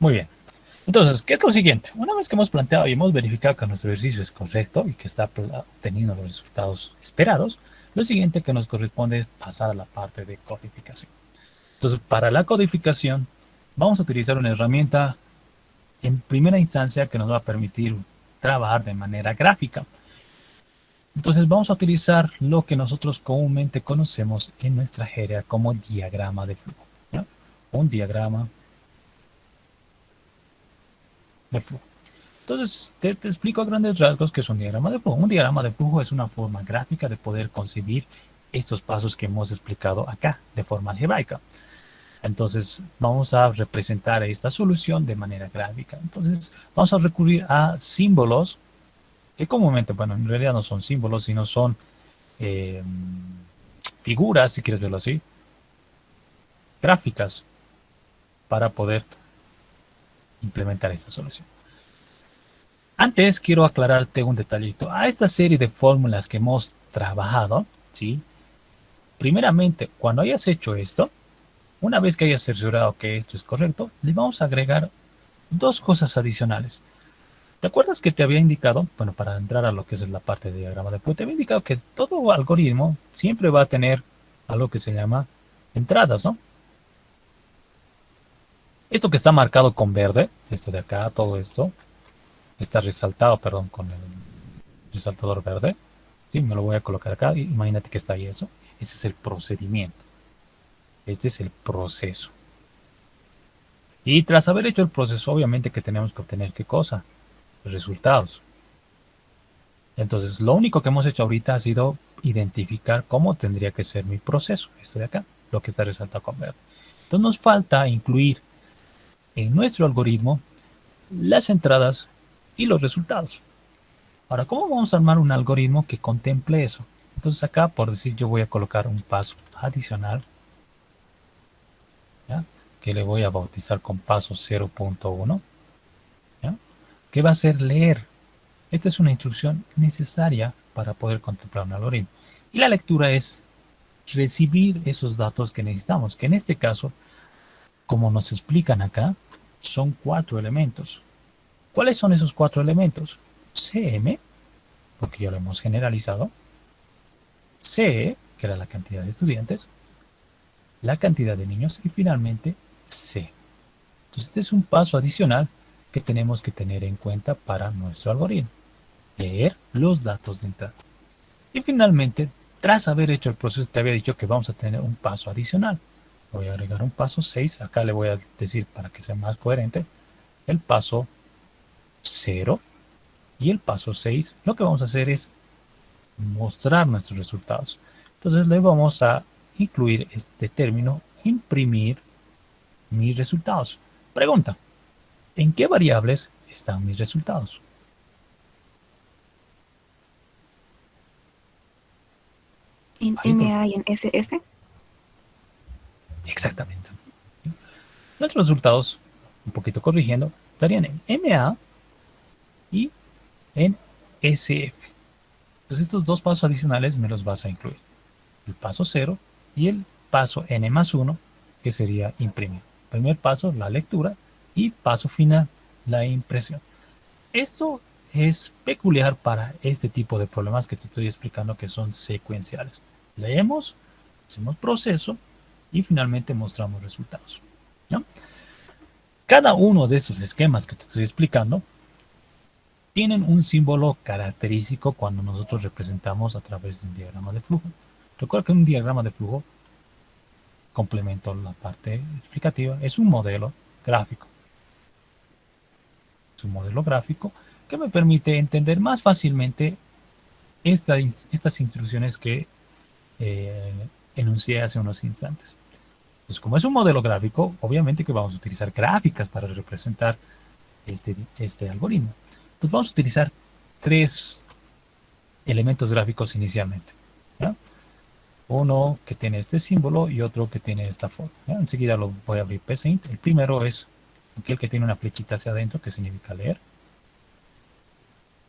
Muy bien. Entonces, ¿qué es lo siguiente? Una vez que hemos planteado y hemos verificado que nuestro ejercicio es correcto y que está obteniendo los resultados esperados, lo siguiente que nos corresponde es pasar a la parte de codificación. Entonces, para la codificación, vamos a utilizar una herramienta en primera instancia que nos va a permitir trabajar de manera gráfica. Entonces, vamos a utilizar lo que nosotros comúnmente conocemos en nuestra jerga como diagrama de flujo, ¿no? Un diagrama de flujo. Entonces, te explico a grandes rasgos qué es un diagrama de flujo. Un diagrama de flujo es una forma gráfica de poder concebir estos pasos que hemos explicado acá de forma algebraica. Entonces, vamos a representar esta solución de manera gráfica. Entonces, vamos a recurrir a símbolos que comúnmente, bueno, en realidad no son símbolos, sino son eh, figuras, si quieres verlo así, gráficas para poder implementar esta solución. Antes quiero aclararte un detallito. A esta serie de fórmulas que hemos trabajado, ¿sí? Primeramente, cuando hayas hecho esto, una vez que hayas cerciorado que esto es correcto, le vamos a agregar dos cosas adicionales. ¿Te acuerdas que te había indicado, bueno, para entrar a lo que es la parte de diagrama de flujo, te había indicado que todo algoritmo siempre va a tener algo que se llama entradas, ¿no? Esto que está marcado con verde, esto de acá, todo esto, está resaltado, perdón, con el resaltador verde. Sí, me lo voy a colocar acá. Imagínate que está ahí eso. Ese es el procedimiento. Este es el proceso. Y tras haber hecho el proceso, obviamente que tenemos que obtener qué cosa? Resultados. Entonces, lo único que hemos hecho ahorita ha sido identificar cómo tendría que ser mi proceso. Esto de acá, lo que está resaltado con verde. Entonces, nos falta incluir en nuestro algoritmo las entradas y los resultados. Ahora, ¿cómo vamos a armar un algoritmo que contemple eso? Entonces acá, por decir, yo voy a colocar un paso adicional, ¿ya? Que le voy a bautizar con paso 0.1, ¿ya? Que va a ser leer. Esta es una instrucción necesaria para poder contemplar un algoritmo. Y la lectura es recibir esos datos que necesitamos, que en este caso, como nos explican acá, son 4 elementos. ¿Cuáles son esos 4 elementos? CM, porque ya lo hemos generalizado, CE, que era la cantidad de estudiantes, la cantidad de niños y finalmente C. Entonces este es un paso adicional que tenemos que tener en cuenta para nuestro algoritmo. Leer los datos de entrada. Y finalmente, tras haber hecho el proceso, te había dicho que vamos a tener un paso adicional. Voy a agregar un paso 6. Acá le voy a decir para que sea más coherente. El paso 0 y el paso 6. Lo que vamos a hacer es mostrar nuestros resultados. Entonces le vamos a incluir este término, imprimir mis resultados. Pregunta, ¿en qué variables están mis resultados? En Ahí tú. MA y en SF. Exactamente. Nuestros resultados, un poquito corrigiendo, estarían en MA y en SF. Entonces estos dos pasos adicionales me los vas a incluir. El paso 0 y el paso N+1, que sería imprimir. Primer paso, la lectura, y paso final, la impresión. Esto es peculiar para este tipo de problemas que te estoy explicando que son secuenciales. Leemos, hacemos proceso y finalmente mostramos resultados, ¿no? Cada uno de estos esquemas que te estoy explicando tienen un símbolo característico cuando nosotros representamos a través de un diagrama de flujo. Recuerda que un diagrama de flujo, complemento la parte explicativa, es un modelo gráfico. Es un modelo gráfico que me permite entender más fácilmente estas instrucciones que eh, enuncié hace unos instantes. Pues como es un modelo gráfico, obviamente que vamos a utilizar gráficas para representar este algoritmo. Entonces vamos a utilizar 3 elementos gráficos inicialmente, ¿ya? Uno que tiene este símbolo y otro que tiene esta forma, ¿ya? Enseguida lo voy a abrir PSINT. El primero es aquel que tiene una flechita hacia adentro, que significa leer.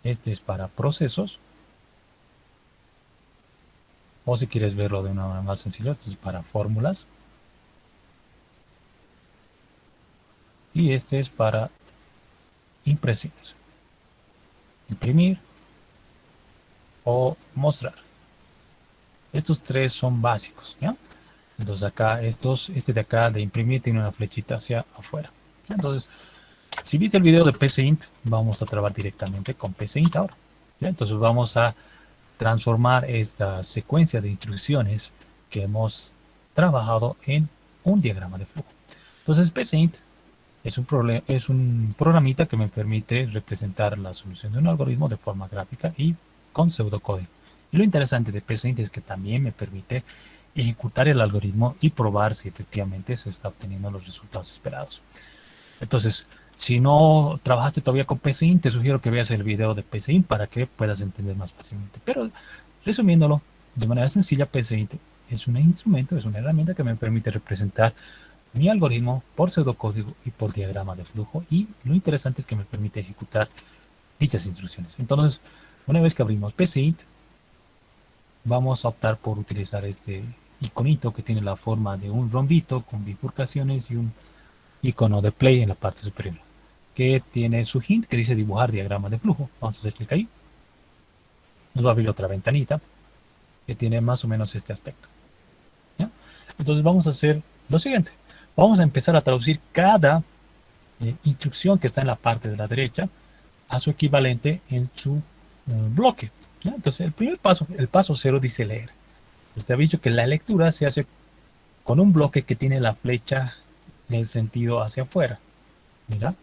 Este es para procesos, o si quieres verlo de una manera más sencilla, esto es para fórmulas. y este es para impresiones. Imprimir o mostrar. Estos tres son básicos, ¿ya? Entonces acá, este de acá de imprimir tiene una flechita hacia afuera. Entonces, si viste el video de PCInt, vamos a trabajar directamente con PCInt ahora. ¿Ya? Entonces vamos a transformar esta secuencia de instrucciones que hemos trabajado en un diagrama de flujo. Entonces PCInt es un programita que me permite representar la solución de un algoritmo de forma gráfica y con pseudocódigo. Y lo interesante de PCInt es que también me permite ejecutar el algoritmo y probar si efectivamente se está obteniendo los resultados esperados. Entonces, si no trabajaste todavía con PCInt, te sugiero que veas el video de PCInt para que puedas entender más fácilmente. Pero resumiéndolo de manera sencilla, PCInt es un instrumento, es una herramienta que me permite representar mi algoritmo por pseudocódigo y por diagrama de flujo, y lo interesante es que me permite ejecutar dichas instrucciones. Entonces, una vez que abrimos PCInt, vamos a optar por utilizar este iconito que tiene la forma de un rombito con bifurcaciones y un icono de play en la parte superior, que tiene su hint que dice dibujar diagrama de flujo. Vamos a hacer clic ahí. Nos va a abrir otra ventanita que tiene más o menos este aspecto. ¿Ya? Entonces vamos a hacer lo siguiente. Vamos a empezar a traducir cada instrucción que está en la parte de la derecha a su equivalente en su bloque. ¿Ya? Entonces el primer paso, el paso 0, dice leer. Usted ha dicho que la lectura se hace con un bloque que tiene la flecha en el sentido hacia afuera. Mira,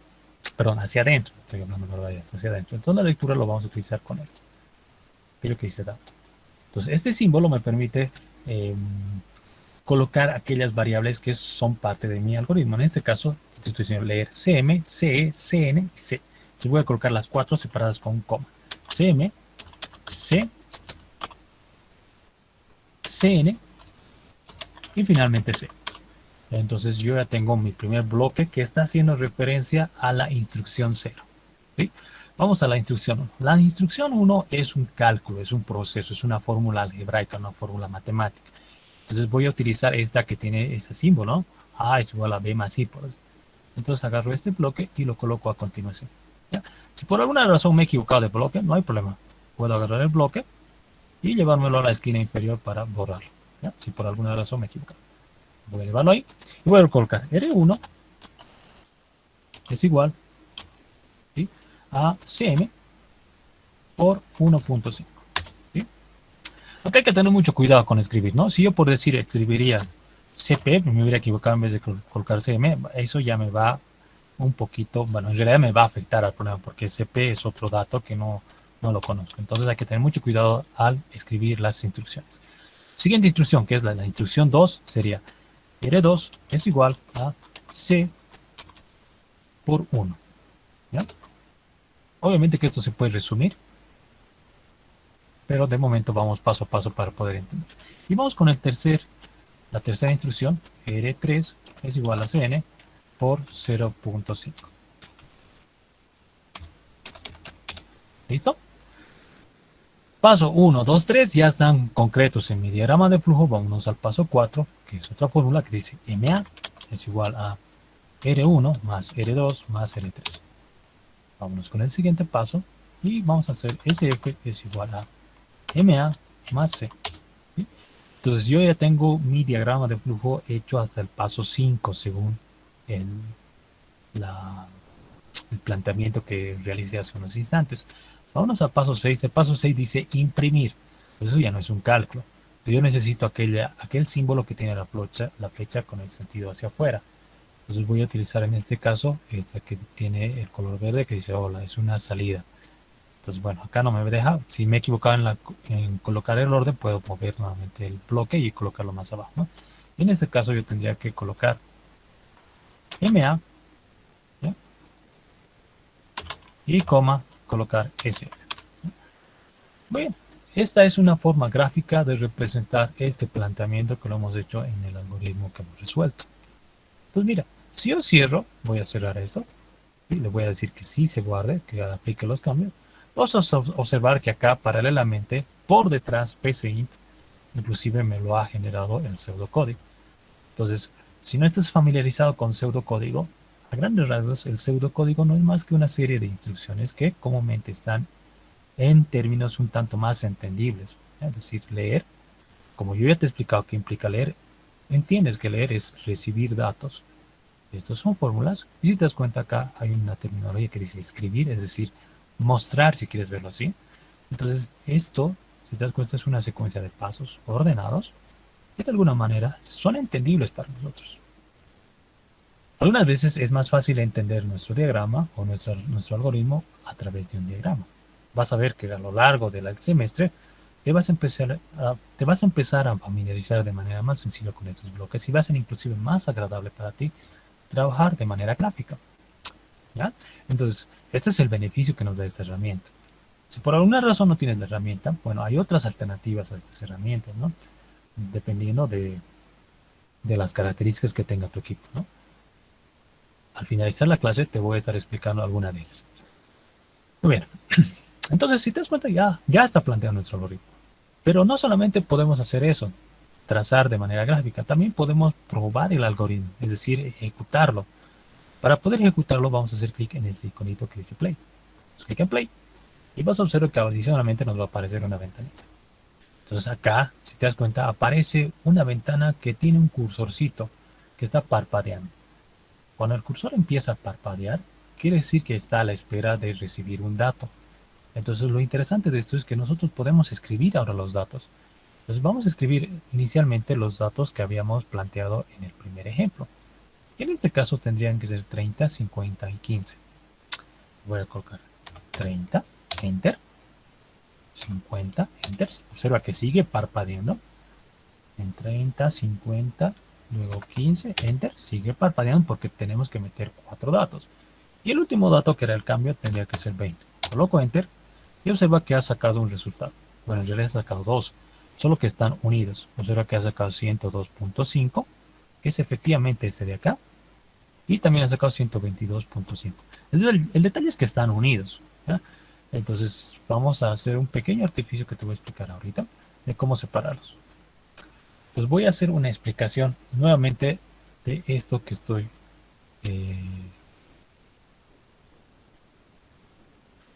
perdón, hacia adentro. Estoy hablando de verdad, hacia adentro. Entonces la lectura lo vamos a utilizar con esto. Aquello que dice dato. Entonces este símbolo me permite colocar aquellas variables que son parte de mi algoritmo. En este caso, estoy diciendo leer CM, CE, CN y C. Yo voy a colocar las 4 separadas con un coma. CM, C, CN y finalmente C. Entonces yo ya tengo mi primer bloque que está haciendo referencia a la instrucción 0. ¿Sí? Vamos a la instrucción 1. La instrucción 1 es un cálculo, es un proceso, es una fórmula algebraica, una fórmula matemática. Entonces voy a utilizar esta que tiene ese símbolo, ¿no? A es igual a B más I. Entonces agarro este bloque y lo coloco a continuación. ¿Ya? Si por alguna razón me he equivocado de bloque, no hay problema. Puedo agarrar el bloque y llevármelo a la esquina inferior para borrarlo. ¿Ya? Si por alguna razón me he equivocado. Voy a llevarlo ahí y voy a colocar R1 es igual, ¿sí?, a CM por 1.5. ¿Sí? Acá hay que tener mucho cuidado con escribir, ¿no? Si yo por decir escribiría CP, me hubiera equivocado en vez de colocar CM, eso ya me va un poquito, bueno, en realidad me va a afectar al problema porque CP es otro dato que no lo conozco. Entonces hay que tener mucho cuidado al escribir las instrucciones. Siguiente instrucción, que es la instrucción 2, sería R2 es igual a C por 1. ¿Ya? Obviamente que esto se puede resumir, pero de momento vamos paso a paso para poder entender. Y vamos con la tercera instrucción, R3 es igual a Cn por 0.5. ¿Listo? Paso 1, 2, 3 ya están concretos en mi diagrama de flujo. Vámonos al paso 4, que es otra fórmula que dice MA es igual a R1 más R2 más R3. Vámonos con el siguiente paso y vamos a hacer SF es igual a MA más C. ¿Sí? Entonces yo ya tengo mi diagrama de flujo hecho hasta el paso 5 según el planteamiento que realicé hace unos instantes. Vámonos al paso 6. El paso 6 dice imprimir. Pues eso ya no es un cálculo. Yo necesito aquel símbolo que tiene la flecha con el sentido hacia afuera. Entonces voy a utilizar en este caso esta que tiene el color verde que dice hola, es una salida. Entonces bueno, acá no me deja. Si me he equivocado en colocar el orden, puedo mover nuevamente el bloque y colocarlo más abajo, ¿no? En este caso yo tendría que colocar MA, ¿ya?, y coma, colocar SF. Bueno, esta es una forma gráfica de representar este planteamiento que lo hemos hecho en el algoritmo que hemos resuelto. Entonces mira, si yo cierro, voy a cerrar esto y le voy a decir que sí se guarde, que aplique los cambios. Vamos a observar que acá paralelamente por detrás PCInt inclusive me lo ha generado el pseudocódigo. Entonces, si no estás familiarizado con pseudocódigo, A grandes rasgos, el pseudocódigo no es más que una serie de instrucciones que comúnmente están en términos un tanto más entendibles. Es decir, leer, como yo ya te he explicado qué implica leer, entiendes que leer es recibir datos. Estos son fórmulas. Y si te das cuenta acá hay una terminología que dice escribir, es decir, mostrar si quieres verlo así. Entonces esto, si te das cuenta, es una secuencia de pasos ordenados que de alguna manera son entendibles para nosotros. Algunas veces es más fácil entender nuestro diagrama o nuestro algoritmo a través de un diagrama. Vas a ver que a lo largo del semestre te vas a empezar a familiarizar de manera más sencilla con estos bloques y va a ser inclusive más agradable para ti trabajar de manera gráfica. ¿Ya? Entonces, este es el beneficio que nos da esta herramienta. Si por alguna razón no tienes la herramienta, bueno, hay otras alternativas a estas herramientas, ¿no? Dependiendo de las características que tenga tu equipo, ¿no? Al finalizar la clase te voy a estar explicando alguna de ellas. Muy bien. Entonces, si te das cuenta, ya está planteado nuestro algoritmo. Pero no solamente podemos hacer eso, trazar de manera gráfica, también podemos probar el algoritmo, es decir, ejecutarlo. Para poder ejecutarlo vamos a hacer clic en este iconito que dice Play. Clic en Play y vas a observar que adicionalmente nos va a aparecer una ventanita. Entonces acá, si te das cuenta, aparece una ventana que tiene un cursorcito que está parpadeando. Cuando el cursor empieza a parpadear, quiere decir que está a la espera de recibir un dato. Entonces lo interesante de esto es que nosotros podemos escribir ahora los datos. Entonces vamos a escribir inicialmente los datos que habíamos planteado en el primer ejemplo. Y en este caso tendrían que ser 30, 50 y 15. Voy a colocar 30, Enter, 50, Enter. Observa que sigue parpadeando. En 30, 50, luego 15, Enter. Sigue parpadeando porque tenemos que meter 4 datos. Y el último dato, que era el cambio, tendría que ser 20. Coloco Enter y observa que ha sacado un resultado. Bueno, en realidad ha sacado 2, solo que están unidos. Observa que ha sacado 102.5, que es efectivamente este de acá. Y también ha sacado 122.5. El detalle es que están unidos, ¿ya? Entonces vamos a hacer un pequeño artificio que te voy a explicar ahorita de cómo separarlos. Entonces voy a hacer una explicación nuevamente de esto que estoy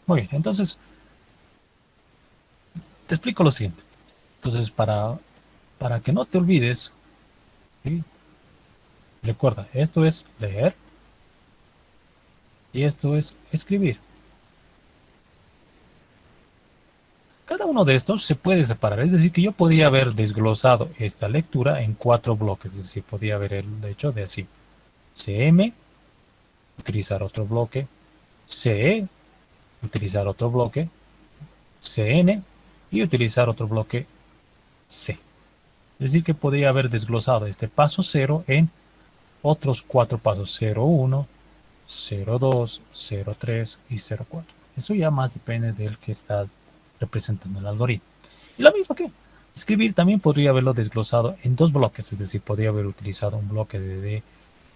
muy bien. Entonces te explico lo siguiente. Entonces para que no te olvides, ¿sí? Recuerda, esto es leer y esto es escribir. Cada uno de estos se puede separar, es decir, que yo podría haber desglosado esta lectura en 4 bloques, es decir, podría haber hecho de así: CM, utilizar otro bloque; CE, utilizar otro bloque; CN y utilizar otro bloque C. Es decir, que podría haber desglosado este paso 0 en otros 4 pasos: 0,1, 0,2, 0,3 y 0,4. Eso ya más depende del que está representando el algoritmo. Y lo mismo que escribir, también podría haberlo desglosado en 2 bloques, es decir, podría haber utilizado un bloque de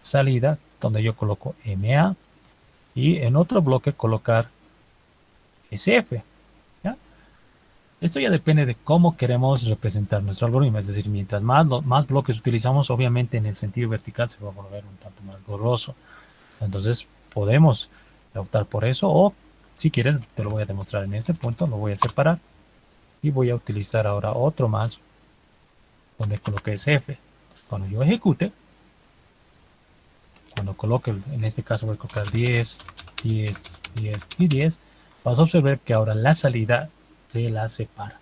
salida donde yo coloco MA y en otro bloque colocar SF. ¿Ya? Esto ya depende de cómo queremos representar nuestro algoritmo, es decir, mientras más bloques utilizamos, obviamente en el sentido vertical se va a volver un tanto más borroso. Entonces podemos optar por eso, o si quieres te lo voy a demostrar en este punto. Lo voy a separar y voy a utilizar ahora otro más donde coloque SF. Cuando yo ejecute, cuando coloque, en este caso voy a colocar 10, 10, 10 y 10, vas a observar que ahora la salida se la separa.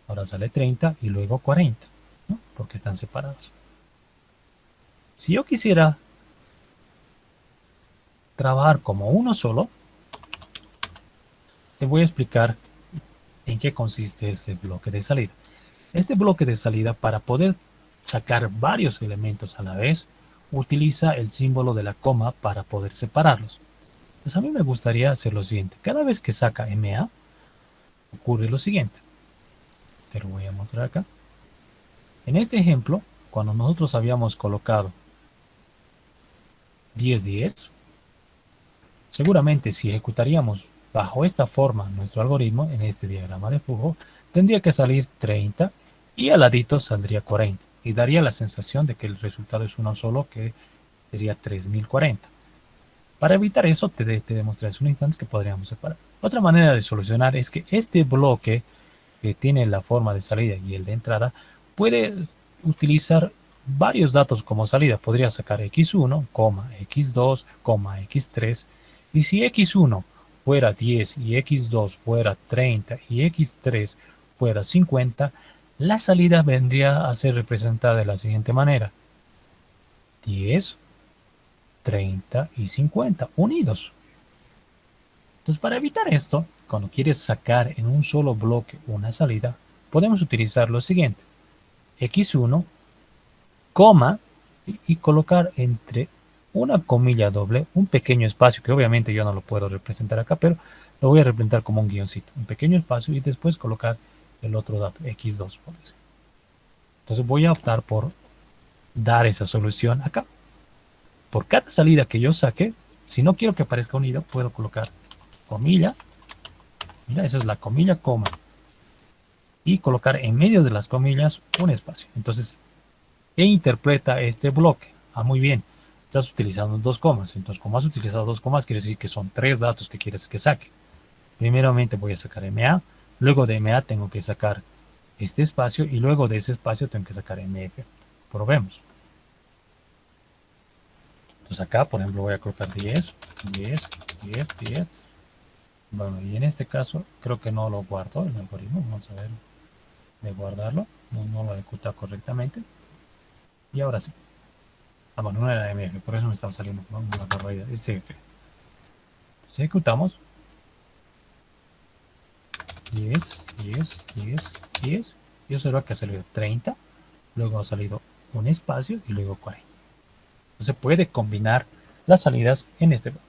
Ahora sale 30 y luego 40, ¿no? Porque están separados. Si yo quisiera trabajar como uno solo, te voy a explicar en qué consiste este bloque de salida. Este bloque de salida, para poder sacar varios elementos a la vez, utiliza el símbolo de la coma para poder separarlos. Entonces a mí me gustaría hacer lo siguiente: cada vez que saca MA, ocurre lo siguiente. Te lo voy a mostrar acá. En este ejemplo, cuando nosotros habíamos colocado 10, 10, seguramente si ejecutaríamos bajo esta forma nuestro algoritmo en este diagrama de flujo, tendría que salir 30 y al ladito saldría 40 y daría la sensación de que el resultado es uno solo, que sería 3040. Para evitar eso, te demostraré en un instante que podríamos separar. Otra manera de solucionar es que este bloque que tiene la forma de salida y el de entrada puede utilizar varios datos como salida. Podría sacar x1, x2, x3. Y si x1 fuera 10 y x2 fuera 30 y x3 fuera 50, la salida vendría a ser representada de la siguiente manera. 10, 30 y 50 unidos. Entonces, para evitar esto, cuando quieres sacar en un solo bloque una salida, podemos utilizar lo siguiente. x1, coma, y colocar entre una comilla doble un pequeño espacio, que obviamente yo no lo puedo representar acá, pero lo voy a representar como un guioncito. Un pequeño espacio y después colocar el otro dato, x2, por decir. Entonces voy a optar por dar esa solución acá. Por cada salida que yo saque, si no quiero que aparezca unido, puedo colocar comilla. Mira, esa es la comilla, coma. Y colocar en medio de las comillas un espacio. Entonces, ¿qué interpreta este bloque? Ah, muy bien. Estás utilizando dos comas. Entonces, como has utilizado dos comas, quiere decir que son tres datos que quieres que saque. Primeramente voy a sacar MA. Luego de MA tengo que sacar este espacio. Y luego de ese espacio tengo que sacar MF. Probemos. Entonces acá, por ejemplo, voy a colocar 10, 10, 10, 10. Bueno, y en este caso creo que no lo guardo el algoritmo. Vamos a ver de guardarlo. No lo ejecuta correctamente. Y ahora sí. Ah, bueno, no era MF, por eso me estaba saliendo una barbaridad. Es CF. Entonces ejecutamos. 10, 10, 10, 10. Y observa que ha salido 30. Luego ha salido un espacio y luego 40. Entonces puede combinar las salidas en este bloque.